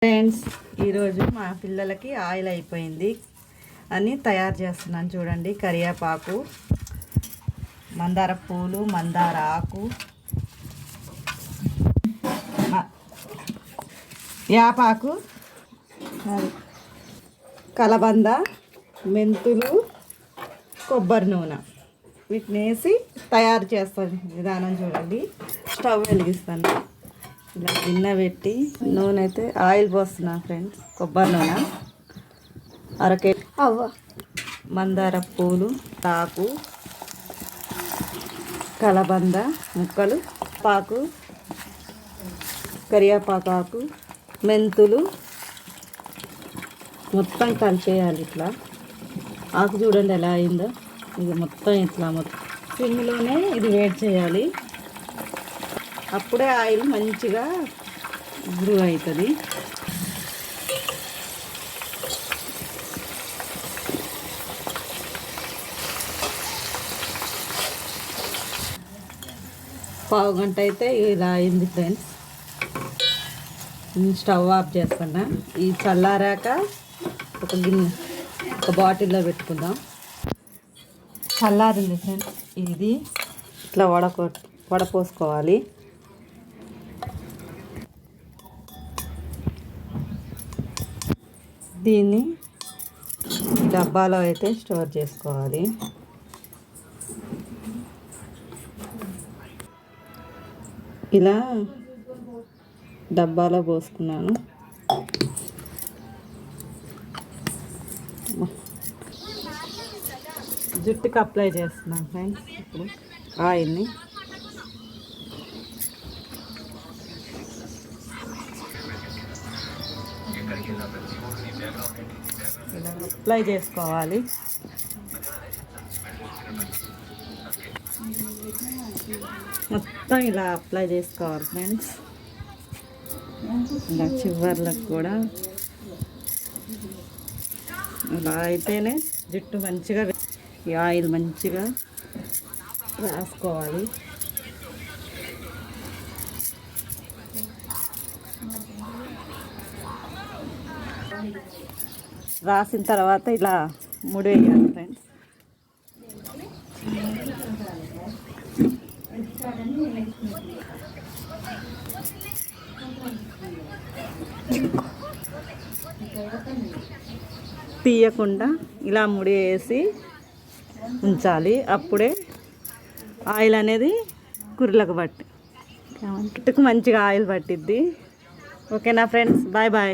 Friends, ఈరోజు మా పిల్లలకి ఆయిల్ అయిపోయింది అని తయారు చేస్తున్నాను. చూడండి, కరివేపాకు, మందార పూలు, మందార ఆకు, యాపాకు, కలబంద, మెంతులు, కొబ్బరి నూనె వీటిని వేసి తయారు చేస్తాను. విధానం చూడండి. స్టవ్ వెలిగిస్తాను. ఇలా గిన్నె పెట్టి నూనె అయితే ఆయిల్ పోస్తున్నా ఫ్రెండ్స్. కొబ్బరి నూనె, అరకే మందార పూలు, ఆకు, కలబంద ముక్కలు, పాకు, కరివేపాకు ఆకు, మెంతులు మొత్తం కలిపేయాలి. ఇట్లా ఆకు చూడండి ఎలా అయిందో. ఇది మొత్తం ఇట్లా సిమ్లోనే ఇది వేడి చేయాలి. అప్పుడే ఆయిల్ మంచిగా గ్రూ అవుతుంది. పావు గంట అయితే ఇలా అయింది ఫ్రెండ్స్. స్టవ్ ఆఫ్ చేస్తున్నా. ఈ చల్లారాక ఒక బాటిల్లో పెట్టుకుందాం. చల్లారింది ఫ్రెండ్స్. ఇది ఇట్లా వడపోసుకోవాలి. దీన్ని డబ్బాలో అయితే స్టోర్ చేసుకోవాలి. ఇలా డబ్బాలో పోసుకున్నాను. జుట్టుకి అప్లై చేస్తున్నాను ఫ్రెండ్స్. ఇప్పుడు ఆయిల్ని ఇలా అప్లై చేసుకోవాలి. మొత్తం ఇలా అప్లై చేసుకోవాలి ఫ్రెండ్స్. ఇలా చివర్లకు కూడా ఇలా అయితేనే జుట్టు మంచిగా ఈ ఆయిల్ మంచిగా రాసుకోవాలి. రాసిన తర్వాత ఇలా ముడి వేయాలి ఫ్రెండ్స్. తీయకుండా ఇలా ముడి వేసి ఉంచాలి. అప్పుడే ఆయిల్ అనేది కుర్లకు పట్టి మంచిగా ఆయిల్ పట్టిద్ది. ఓకేనా ఫ్రెండ్స్, బాయ్ బాయ్.